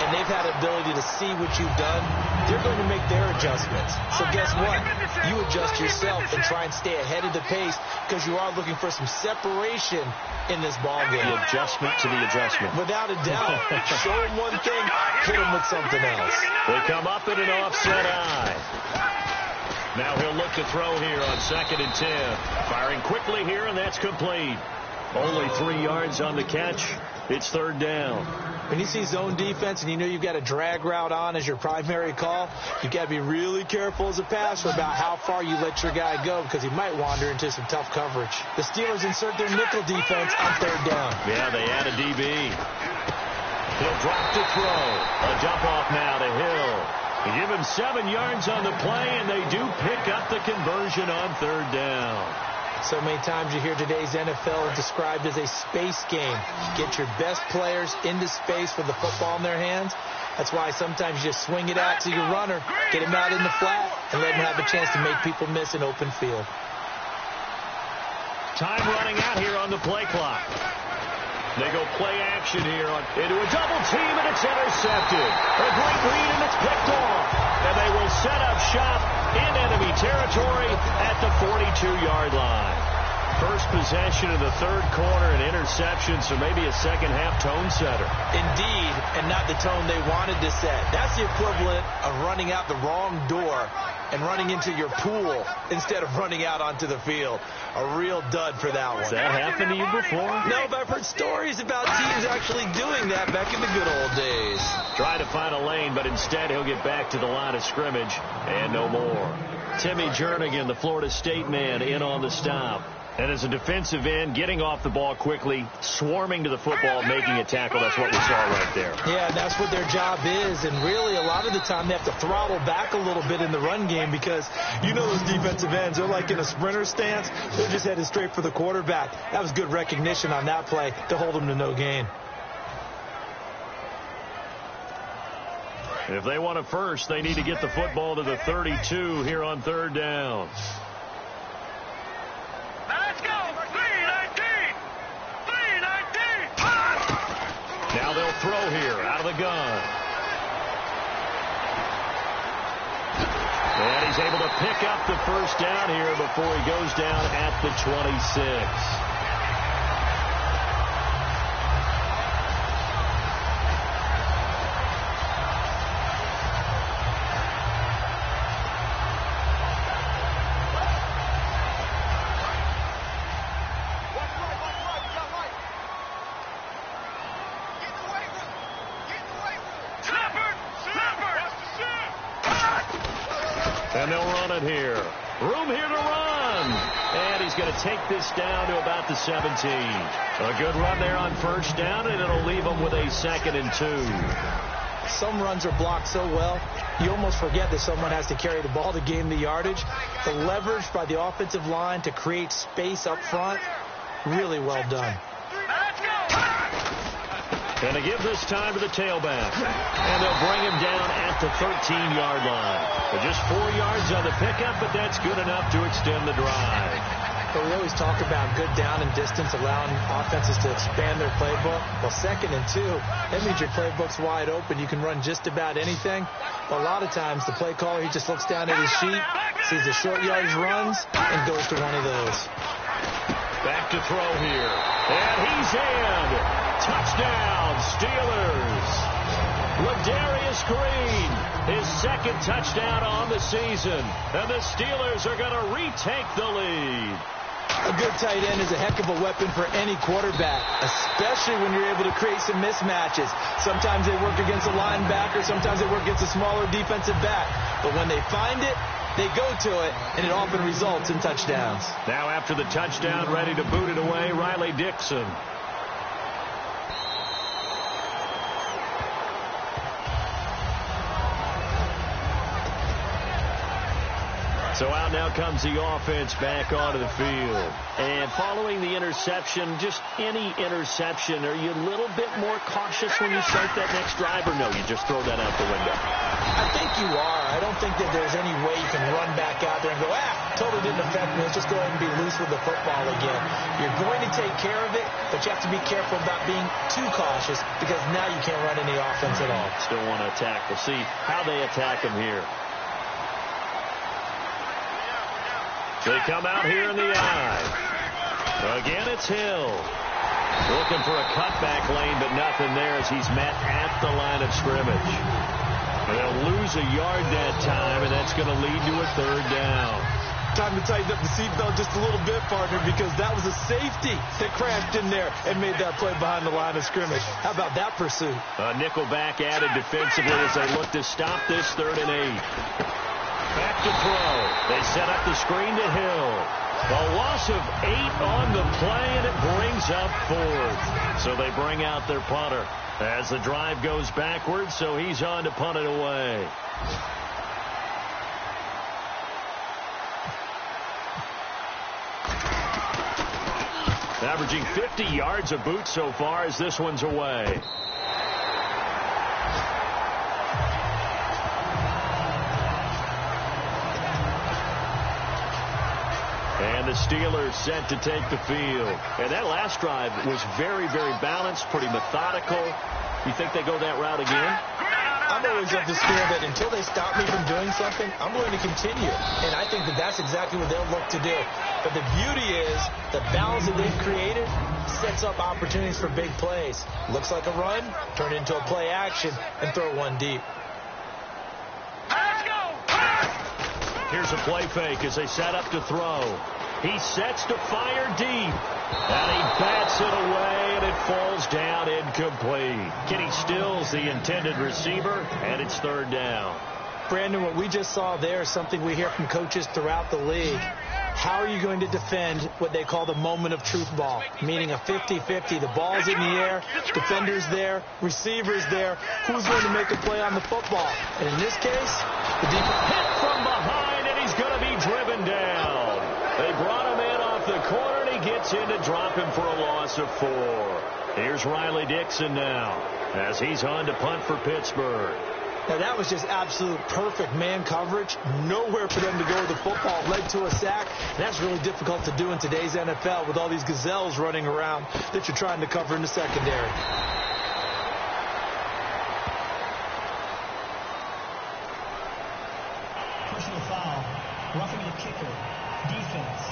and they've had the ability to see what you've done. They're going to make their adjustments. So guess what? You adjust yourself and try and stay ahead of the pace because you are looking for some separation in this ball game. The adjustment to the adjustment. Without a doubt. Show them one thing, hit them with something else. They come up in an offset eye. Now he'll look to throw here on 2nd and 10. Firing quickly here, and that's complete. Only 3 yards on the catch. It's 3rd down. When you see zone defense and you know you've got a drag route on as your primary call, you've got to be really careful as a passer about how far you let your guy go because he might wander into some tough coverage. The Steelers insert their nickel defense on 3rd down. Yeah, they add a DB. He'll drop to throw. A dump off now to Hill. They give him 7 yards on the play, and they do pick up the conversion on 3rd down. So many times you hear today's NFL described as a space game. Get your best players into space with the football in their hands. That's why sometimes you just swing it out to your runner, get him out in the flat, and let him have a chance to make people miss an open field. Time running out here on the play clock. They go play action here into a double team, and it's intercepted. A great read, and it's picked off. And they will set up shop in enemy territory at the 42-yard line. First possession of the third quarter, an interception, so maybe a second-half tone setter. Indeed, and not the tone they wanted to set. That's the equivalent of running out the wrong door and running into your pool instead of running out onto the field. A real dud for that one. Has that happened to you before? No, but I've heard stories about teams actually doing that back in the good old days. Try to find a lane, but instead he'll get back to the line of scrimmage and no more. Timmy Jernigan, the Florida State man, in on the stop. And as a defensive end, getting off the ball quickly, swarming to the football, making a tackle. That's what we saw right there. Yeah, that's what their job is. And really, a lot of the time, they have to throttle back a little bit in the run game because you know those defensive ends, they're like in a sprinter stance. They're just headed straight for the quarterback. That was good recognition on that play to hold them to no gain. If they want a first, they need to get the football to the 32 here on third down. Now they'll throw here out of the gun. And he's able to pick up the first down here before he goes down at the 26. And they'll run it here. Room here to run. And he's going to take this down to about the 17. A good run there on first down, and it'll leave him with a 2nd and 2. Some runs are blocked so well, you almost forget that someone has to carry the ball to gain the yardage. The leverage by the offensive line to create space up front, really well done. Going to give this time to the tailback. And they'll bring him down at the 13-yard line. But just 4 yards on the pickup, but that's good enough to extend the drive. But we always talk about good down and distance, allowing offenses to expand their playbook. Well, 2nd and 2, that means your playbook's wide open. You can run just about anything. But a lot of times, the play caller, he just looks down at his sheet, sees the short yardage runs, and goes to one of those. Back to throw here. And he's in. Touchdown, Steelers. Ladarius Green, his 2nd touchdown on the season. And the Steelers are going to retake the lead. A good tight end is a heck of a weapon for any quarterback, especially when you're able to create some mismatches. Sometimes they work against a linebacker, sometimes they work against a smaller defensive back. But when they find it, they go to it, and it often results in touchdowns. Now after the touchdown, ready to boot it away, Riley Dixon. So out now comes the offense back onto the field. And following the interception, just any interception, are you a little bit more cautious when you start that next drive, or no, you just throw that out the window? I think you are. I don't think that there's any way you can run back out there and go, totally didn't affect me. Let's just go ahead and be loose with the football again. You're going to take care of it, but you have to be careful about being too cautious because now you can't run any offense at all. Still want to attack. We'll see how they attack him here. They come out here in the eye. Again, it's Hill. Looking for a cutback lane, but nothing there as he's met at the line of scrimmage. They'll lose a yard that time, and that's going to lead to a 3rd down. Time to tighten up the seatbelt just a little bit, partner, because that was a safety that crashed in there and made that play behind the line of scrimmage. How about that pursuit? A nickelback added defensively as they look to stop this 3rd and 8. Back to throw. They set up the screen to Hill. A loss of 8 on the play, and it brings up 4th. So they bring out their punter as the drive goes backwards, so he's on to punt it away. Averaging 50 yards a boot so far as this one's away. And the the Steelers set to take the field. And that last drive was very, very balanced, pretty methodical. You think they go that route again? I'm always of the spirit that until they stop me from doing something, I'm going to continue. And I think that that's exactly what they'll look to do. But the beauty is the balance that they've created sets up opportunities for big plays. Looks like a run, turn it into a play action, and throw one deep. Here's a play fake as they set up to throw. He sets to fire deep. And he bats it away, and it falls down incomplete. Kenny Stills, the intended receiver, and it's third down. Brandon, what we just saw there is something we hear from coaches throughout the league. How are you going to defend what they call the moment of truth ball, meaning a 50-50? The ball's in the air, defender's there, receiver's there. Who's going to make a play on the football? And in this case, the defense hit from behind, and he's going to be driven down. They brought him in off the corner, and he gets in to drop him for a loss of 4. Here's Riley Dixon now as he's on to punt for Pittsburgh. Now, that was just absolute perfect man coverage. Nowhere for them to go with the football. Led to a sack. And that's really difficult to do in today's NFL with all these gazelles running around that you're trying to cover in the secondary. Personal foul. Roughing the kicker. Defense.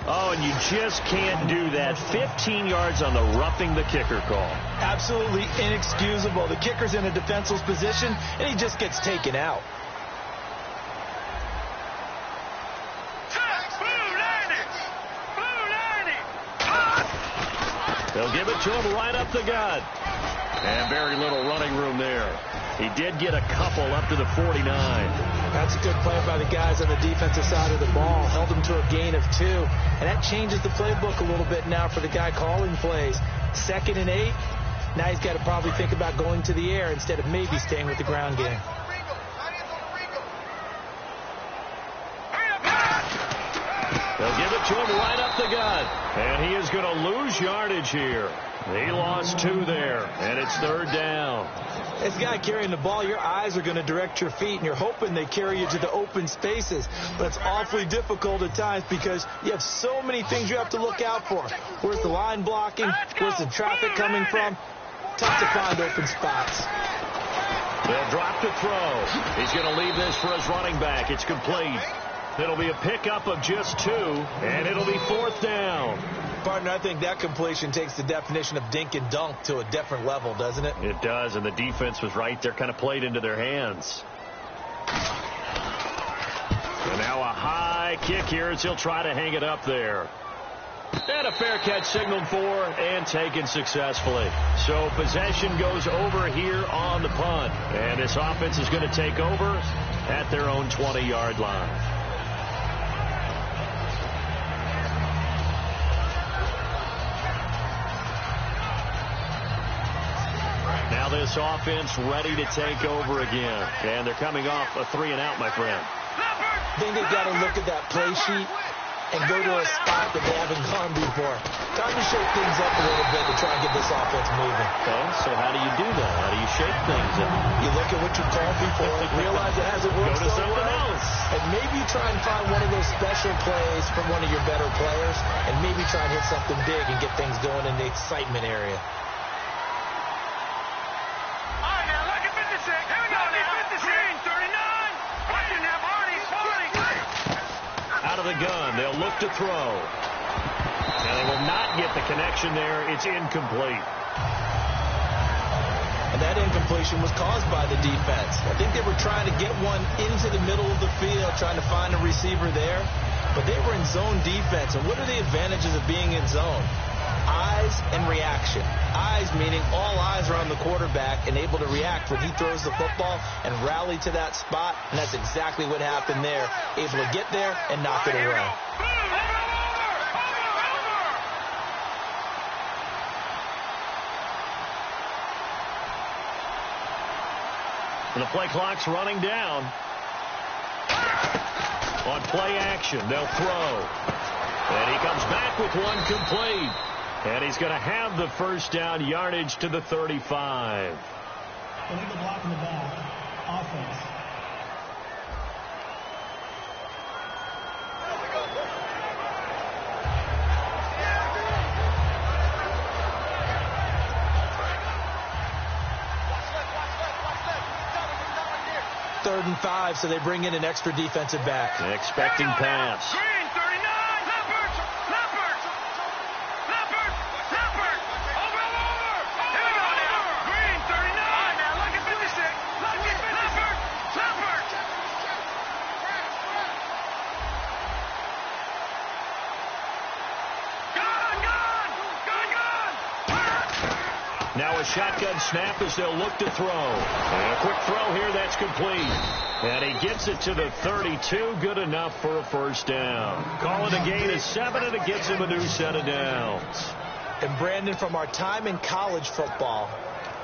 Oh, and you just can't do that. 15 yards on the roughing the kicker call. Absolutely inexcusable. The kicker's in a defenseless position, and he just gets taken out. They'll give it to him right up the gut. And very little running room there. He did get a couple up to the 49. That's a good play by the guys on the defensive side of the ball. Held him to a gain of 2. And that changes the playbook a little bit now for the guy calling plays. 2nd and 8. Now he's got to probably think about going to the air instead of maybe staying with the ground game. They'll give it to him right up the gut. And he is going to lose yardage here. He lost 2 there, and it's third down. As a guy carrying the ball, your eyes are going to direct your feet, and you're hoping they carry you to the open spaces. But it's awfully difficult at times because you have so many things you have to look out for. Where's the line blocking? Where's the traffic coming from? Tough to find open spots. They'll drop to throw. He's going to leave this for his running back. It's complete. It'll be a pickup of just 2, and it'll be 4th down. Partner, I think that completion takes the definition of dink and dunk to a different level, doesn't it? It does, and the defense was right there, kind of played into their hands. And now a high kick here as he'll try to hang it up there. And a fair catch signaled for and taken successfully. So possession goes over here on the punt. And this offense is going to take over at their own 20-yard line. Now this offense ready to take over again. And they're coming off a 3-and-out, my friend. I think they've got to look at that play sheet and go to a spot that they haven't gone before. Time to shake things up a little bit to try and get this offense moving. Okay, so how do you do that? How do you shake things up? You look at what you called before, realize it hasn't worked Go to so something well, else. and maybe you try and find one of those special plays from one of your better players, and maybe try and hit something big and get things going in the excitement area. Out of the gun, they'll look to throw. And they will not get the connection there. It's incomplete. And that incompletion was caused by the defense. I think they were trying to get one into the middle of the field, trying to find a receiver there. But they were in zone defense. And what are the advantages of being in zone? Eyes and reaction. Eyes meaning all eyes are on the quarterback and able to react when he throws the football and rally to that spot. And that's exactly what happened there. Able to get there and knock it away. And the play clock's running down. On play action, they'll throw. And he comes back with one complete. And he's going to have the first down, yardage to the 35. Illegal block in the back. Offense. 3rd and 5, so they bring in an extra defensive back. Expecting pass. Green, 39. Leopard. Over. Here we go now. Green, 39. Now look at 56. Look at 56. Leopard. Gone. Now a shotgun snap as they'll look to throw. And a quick throw here, that's complete. And he gets it to the 32. Good enough for a first down. Call it a gain of 7, and it gets him a new set of downs. And Brandon, from our time in college football,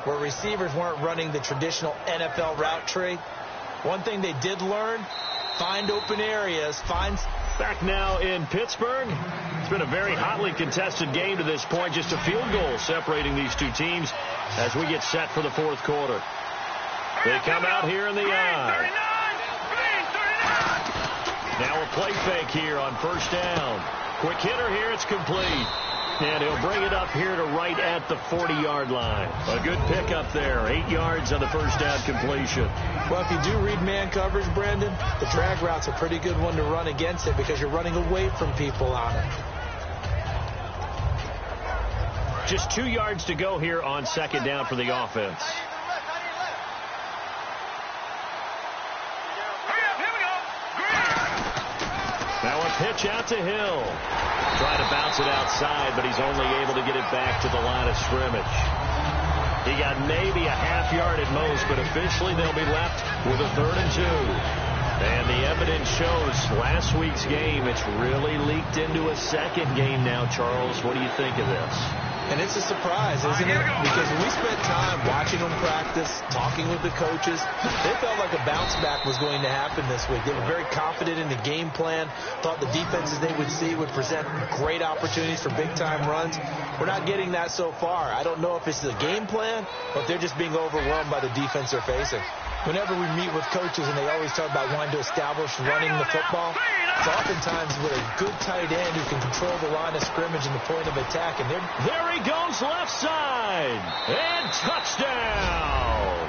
where receivers weren't running the traditional NFL route tree, one thing they did learn, find open areas, Back now in Pittsburgh. It's been a very hotly contested game to this point. Just a field goal separating these two teams as we get set for the fourth quarter. They come out here in the eye. Now a play fake here on first down. Quick hitter here. It's complete. And he'll bring it up here to right at the 40-yard line. A good pickup there. 8 yards on the first down completion. Well, if you do read man coverage, Brandon, the drag route's a pretty good one to run against it because you're running away from people on it. Just 2 yards to go here on second down for the offense. Now a pitch out to Hill. Trying to bounce it outside, but he's only able to get it back to the line of scrimmage. He got maybe a half yard at most, but officially they'll be left with a 3rd and 2. And the evidence shows last week's game, it's really leaked into a second game now, Charles. What do you think of this? And it's a surprise, isn't it? Because when we spent time watching them practice, talking with the coaches, they felt like a bounce back was going to happen this week. They were very confident in the game plan, thought the defenses they would see would present great opportunities for big-time runs. We're not getting that so far. I don't know if it's the game plan or if they're just being overwhelmed by the defense they're facing. Whenever we meet with coaches and they always talk about wanting to establish running the football, it's oftentimes with a good tight end who can control the line of scrimmage and the point of attack. And there he goes left side. And touchdown.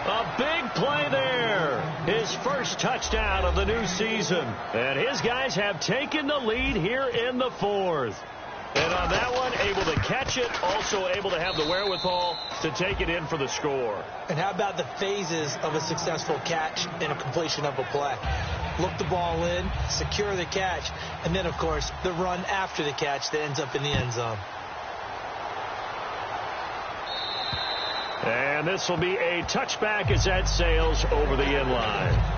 A big play there. His first touchdown of the new season. And his guys have taken the lead here in the 4th. And on that one, able to catch it, also able to have the wherewithal to take it in for the score. And how about the phases of a successful catch and a completion of a play? Look the ball in, secure the catch, and then, of course, the run after the catch that ends up in the end zone. And this will be a touchback as that sails over the end line.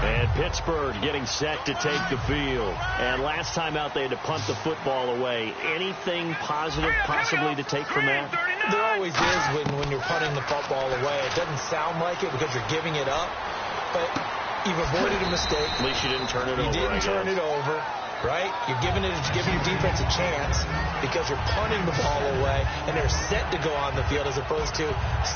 And Pittsburgh getting set to take the field. And last time out, they had to punt the football away. Anything positive possibly to take from that? There always is when you're punting the football away. It doesn't sound like it because you're giving it up. But you've avoided a mistake. At least you didn't turn it over. You didn't turn it over, right? You're giving your defense a chance because you're punting the ball away, and they're set to go on the field as opposed to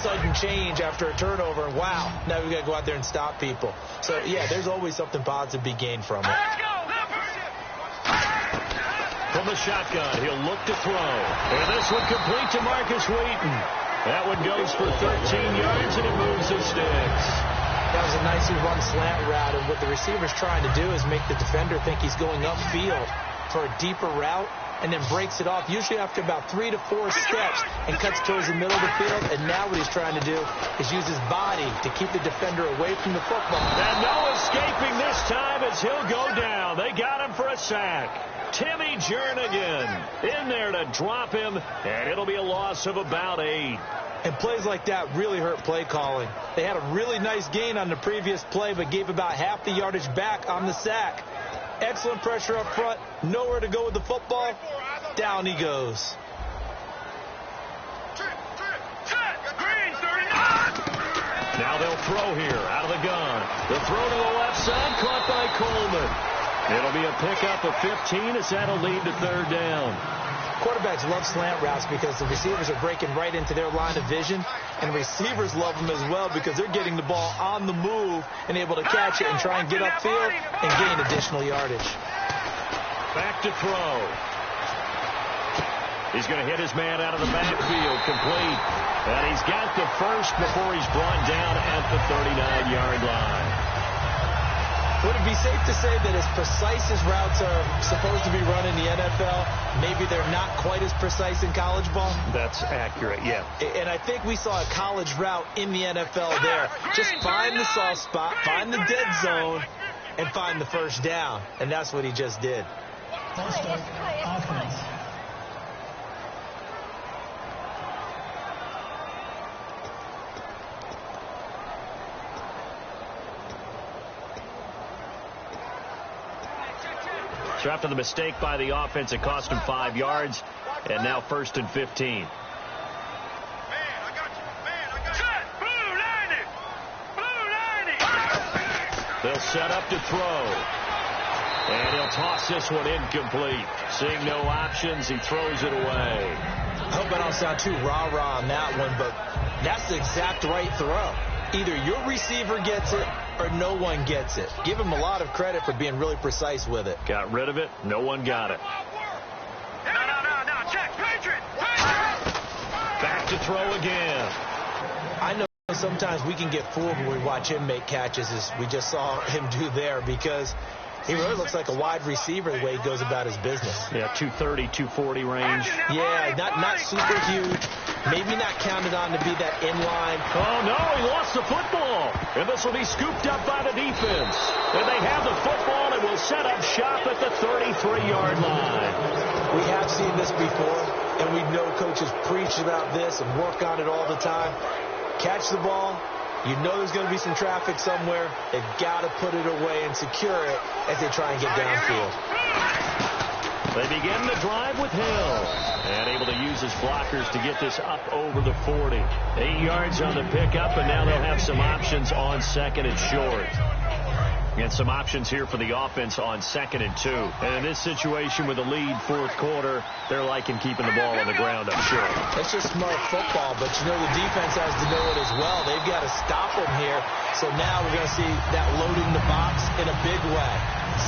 sudden change after a turnover. And wow, now we've got to go out there and stop people. So, yeah, there's always something positive to be gained from it. From the shotgun, he'll look to throw. And this one complete to Marcus Wheaton. That one goes for 13 yards, and it moves the sticks. That was a nicely run slant route, and what the receiver's trying to do is make the defender think he's going upfield for a deeper route, and then breaks it off, usually after about 3 to 4 steps, and cuts towards the middle of the field. And now what he's trying to do is use his body to keep the defender away from the football. And no escaping this time as he'll go down. They got him for a sack. Timmy Jernigan in there to drop him, and it'll be a loss of about 8. And plays like that really hurt play calling. They had a really nice gain on the previous play, but gave about half the yardage back on the sack. Excellent pressure up front. Nowhere to go with the football. Down he goes. Now they'll throw here out of the gun. The throw to the left side, caught by Coleman. It'll be a pickup of 15 as that'll lead to 3rd down. Quarterbacks love slant routes because the receivers are breaking right into their line of vision, and receivers love them as well because they're getting the ball on the move and able to catch it and try and get upfield and gain additional yardage. Back to throw. He's going to hit his man out of the backfield, complete. And he's got the first before he's brought down at the 39-yard line. Would it be safe to say that as precise as routes are supposed to be run in the NFL, maybe they're not quite as precise in college ball? That's accurate, yeah. And I think we saw a college route in the NFL there. Just find the soft spot, find the dead zone, and find the first down. And that's what he just did. False start, offense. So after the mistake by the offense, it cost him 5 yards, and now 1st and 15. Man, I got you. Set. Blue 90. They'll set up to throw. And he'll toss this one incomplete. Seeing no options, he throws it away. I hope I don't sound too rah-rah on that one, but that's the exact right throw. Either your receiver gets it or no one gets it. Give him a lot of credit for being really precise with it. Got rid of it. No one got it. No. Check. Patriot. Back to throw again. I know sometimes we can get fooled when we watch him make catches, as we just saw him do there, because he really looks like a wide receiver the way he goes about his business. Yeah, 230, 240 range. Yeah, not super huge. Maybe not counted on to be that inline. Oh, no, he lost the football. And this will be scooped up by the defense. And they have the football and will set up shop at the 33-yard line. We have seen this before, and we know coaches preach about this and work on it all the time. Catch the ball. You know there's going to be some traffic somewhere. They've got to put it away and secure it as they try and get downfield. They begin the drive with Hill. And able to use his blockers to get this up over the 40. 8 yards on the pickup, and now they'll have some options on 2nd and short. And some options here for the offense on 2nd and 2. And in this situation with a lead 4th quarter, they're liking keeping the ball on the ground, I'm sure. That's just smart football, but you know the defense has to know it as well. They've got to stop him here. So now we're going to see that loading the box in a big way.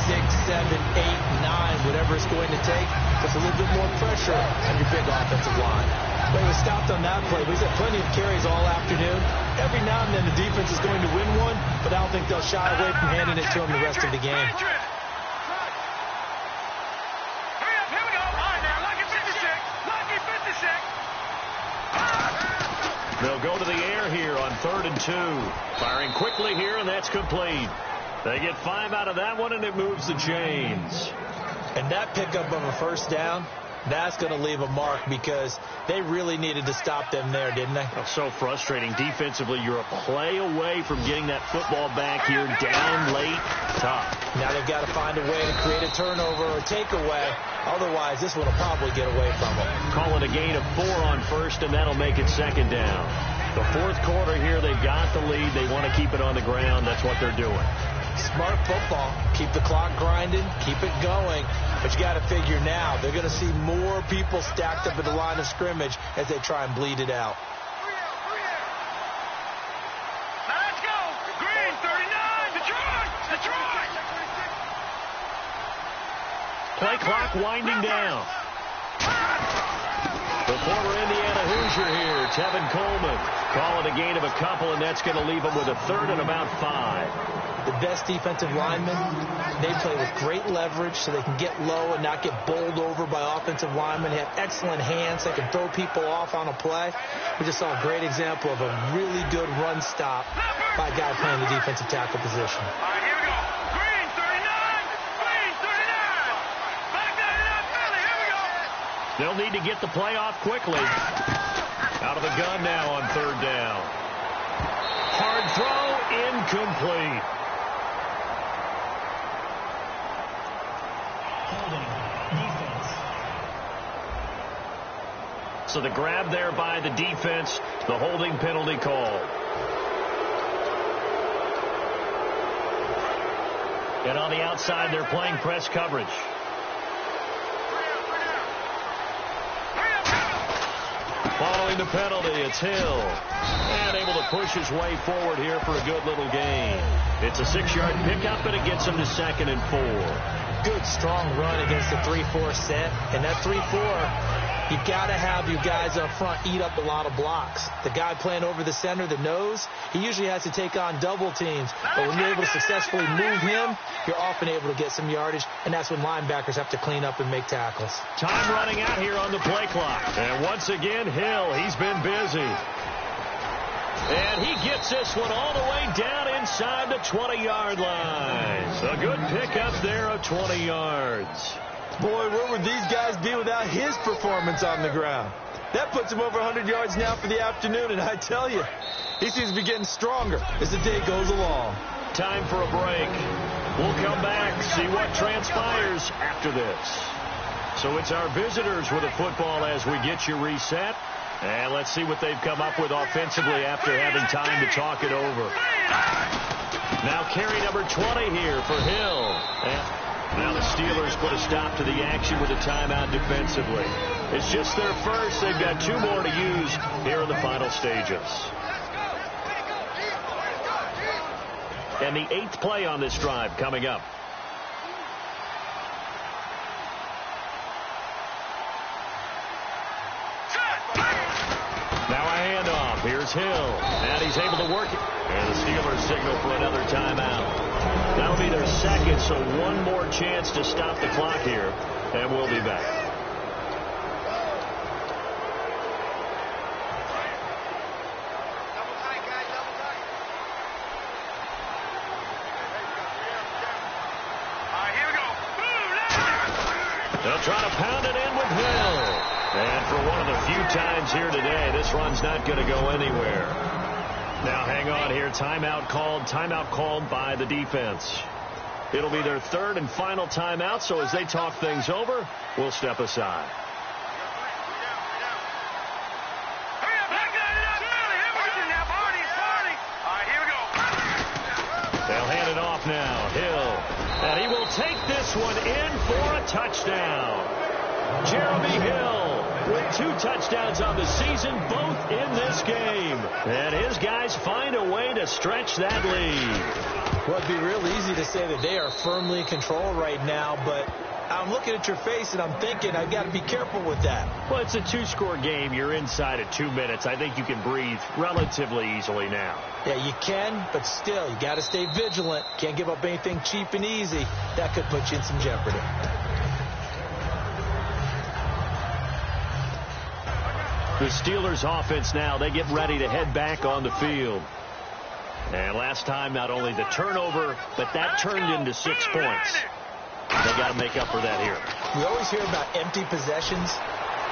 6, 7, 8, 9, whatever it's going to take, puts a little bit more pressure on your big offensive line. But he was stopped on that play. He's had plenty of carries all afternoon. Every now and then the defense is going to win one, but I don't think they'll shy away from handing it to him the rest of the game. Hurry up, here we go. All right, now, Lucky 56. They'll go to the air here on 3rd and 2. Firing quickly here, and that's complete. They get 5 out of that one, and it moves the chains. And that pickup of a first down, that's going to leave a mark because they really needed to stop them there, didn't they? Oh, so frustrating. Defensively, you're a play away from getting that football back here, down late, tough. Now they've got to find a way to create a turnover or takeaway. Otherwise, this one will probably get away from them. Call it a gain of 4 on 1st, and that'll make it 2nd down. The 4th quarter here, they've got the lead. They want to keep it on the ground. That's what they're doing. Smart football. Keep the clock grinding. Keep it going. But you got to figure now they're going to see more people stacked up at the line of scrimmage as they try and bleed it out. Now let's go. Green 39. Detroit. Play clock winding down. The former Indiana Hoosier here, Tevin Coleman. Call it a gain of a couple, and that's going to leave them with a 3rd and about 5. The best defensive linemen, they play with great leverage so they can get low and not get bowled over by offensive linemen. They have excellent hands. They can throw people off on a play. We just saw a great example of a really good run stop by a guy playing the defensive tackle position. All right, here we go. Green 39. Back down in that Philly. Here we go. They'll need to get the play off quickly. Out of the gun now on 3rd down. Hard throw, incomplete. Defense. So the grab there by the defense, the holding penalty called. And on the outside, they're playing press coverage. Following the penalty, it's Hill. And able to push his way forward here for a good little gain. It's a 6-yard pickup, and it gets him to 2nd and 4. Good, strong run against the 3-4 set. And that 3-4, You got to have your guys up front eat up a lot of blocks. The guy playing over the center, the nose, he usually has to take on double teams. But when you're able to successfully move him, you're often able to get some yardage, and that's when linebackers have to clean up and make tackles. Time running out here on the play clock. And once again, Hill, he's been busy. And he gets this one all the way down inside the 20-yard line. A good pickup there of 20 yards. Boy, where would these guys be without his performance on the ground? That puts him over 100 yards now for the afternoon, and I tell you, he seems to be getting stronger as the day goes along. Time for a break. We'll come back, see what transpires after this. So it's our visitors with the football as we get you reset. And let's see what they've come up with offensively after having time to talk it over. Now carry number 20 here for Hill. And now the Steelers put a stop to the action with a timeout defensively. It's just their first. They've got 2 more to use here in the final stages. And the 8th play on this drive coming up. Now a handoff. Here's Hill. And he's able to work it. And the Steelers signal for another timeout. That'll be their second, so one more chance to stop the clock here. And we'll be back. They'll try to pound it in with Hill. And for one of the few times here today, this run's not going to go anywhere. Now hang on here. Timeout called by the defense. It'll be their 3rd and final timeout, so as they talk things over, we'll step aside. They'll hand it off now. Hill. And he will take this one in for a touchdown. Jeremy Hill with 2 touchdowns on the season, both in this game. And his guys find a way to stretch that lead. Well, it'd be real easy to say that they are firmly in control right now, but I'm looking at your face and I'm thinking I've got to be careful with that. Well, it's a 2-score game. You're inside at 2 minutes. I think you can breathe relatively easily now. Yeah, you can, but still, you got to stay vigilant. Can't give up anything cheap and easy. That could put you in some jeopardy. The Steelers offense now, they get ready to head back on the field. And last time, not only the turnover, but that turned into 6 points. They got to make up for that here. We always hear about empty possessions,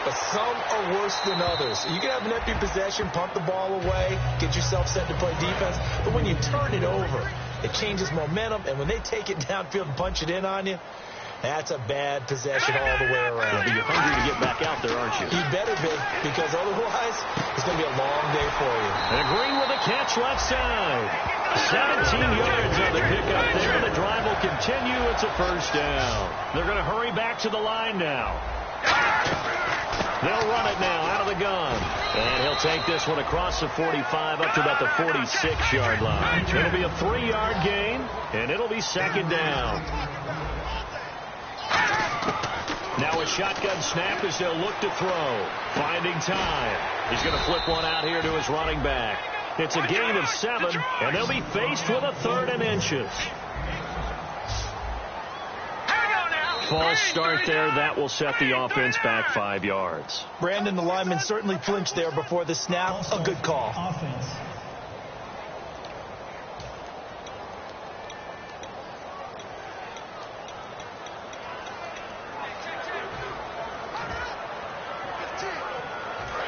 but some are worse than others. You can have an empty possession, punt the ball away, get yourself set to play defense, but when you turn it over, it changes momentum, and when they take it downfield and punch it in on you, that's a bad possession all the way around. Yeah, but you're hungry to get back out there, aren't you? You better be, because otherwise, it's going to be a long day for you. And Green with a catch left side. 17 yards on the pickup there. The drive will continue. It's a first down. They're going to hurry back to the line now. They'll run it now out of the gun. And he'll take this one across the 45 up to about the 46-yard line. It'll be a 3-yard gain, and it'll be 2nd down. Now a shotgun snap as they'll look to throw. Finding time. He's going to flip one out here to his running back. It's a gain of 7, and they'll be faced with a 3rd and inches. False start there. That will set the offense back 5 yards. Brandon, the lineman certainly flinched there before the snap. A good call. Offense.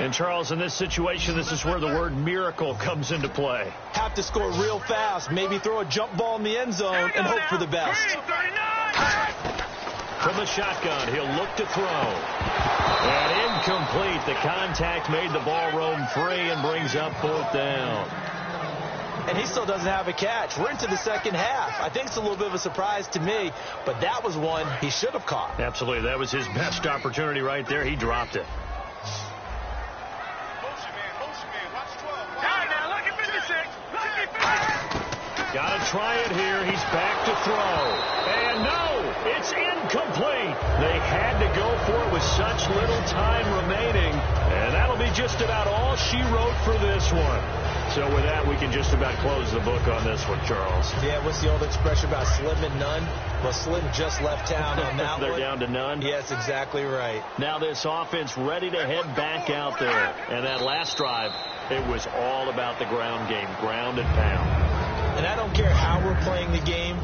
And, Charles, in this situation, this is where the word miracle comes into play. Have to score real fast. Maybe throw a jump ball in the end zone and hope for the best. From the shotgun, he'll look to throw. And incomplete. The contact made the ball roam free and brings up 4th down. And he still doesn't have a catch. We're into the second half. I think it's a little bit of a surprise to me, but that was one he should have caught. Absolutely. That was his best opportunity right there. He dropped it. Got to try it here. He's back to throw. And no! It's incomplete. They had to go for it with such little time remaining, and that'll be just about all she wrote for this one. So with that, we can just about close the book on this one, Charles. Yeah, what's the old expression about slim and none? Well, Slim just left town on that They're one. down to none? Yes, exactly right. Now this offense ready to head back out there. And that last drive, it was all about the ground game, ground and pound. And I don't care how we're playing the game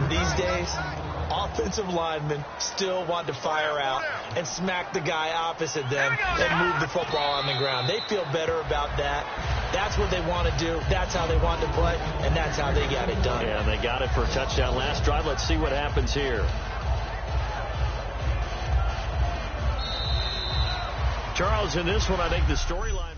these days, offensive linemen still want to fire out and smack the guy opposite them and move the football on the ground. They feel better about that. That's what they want to do. That's how they want to play, and that's how they got it done. Yeah, they got it for a touchdown last drive. Let's see what happens here. Charles, in this one, I think the storyline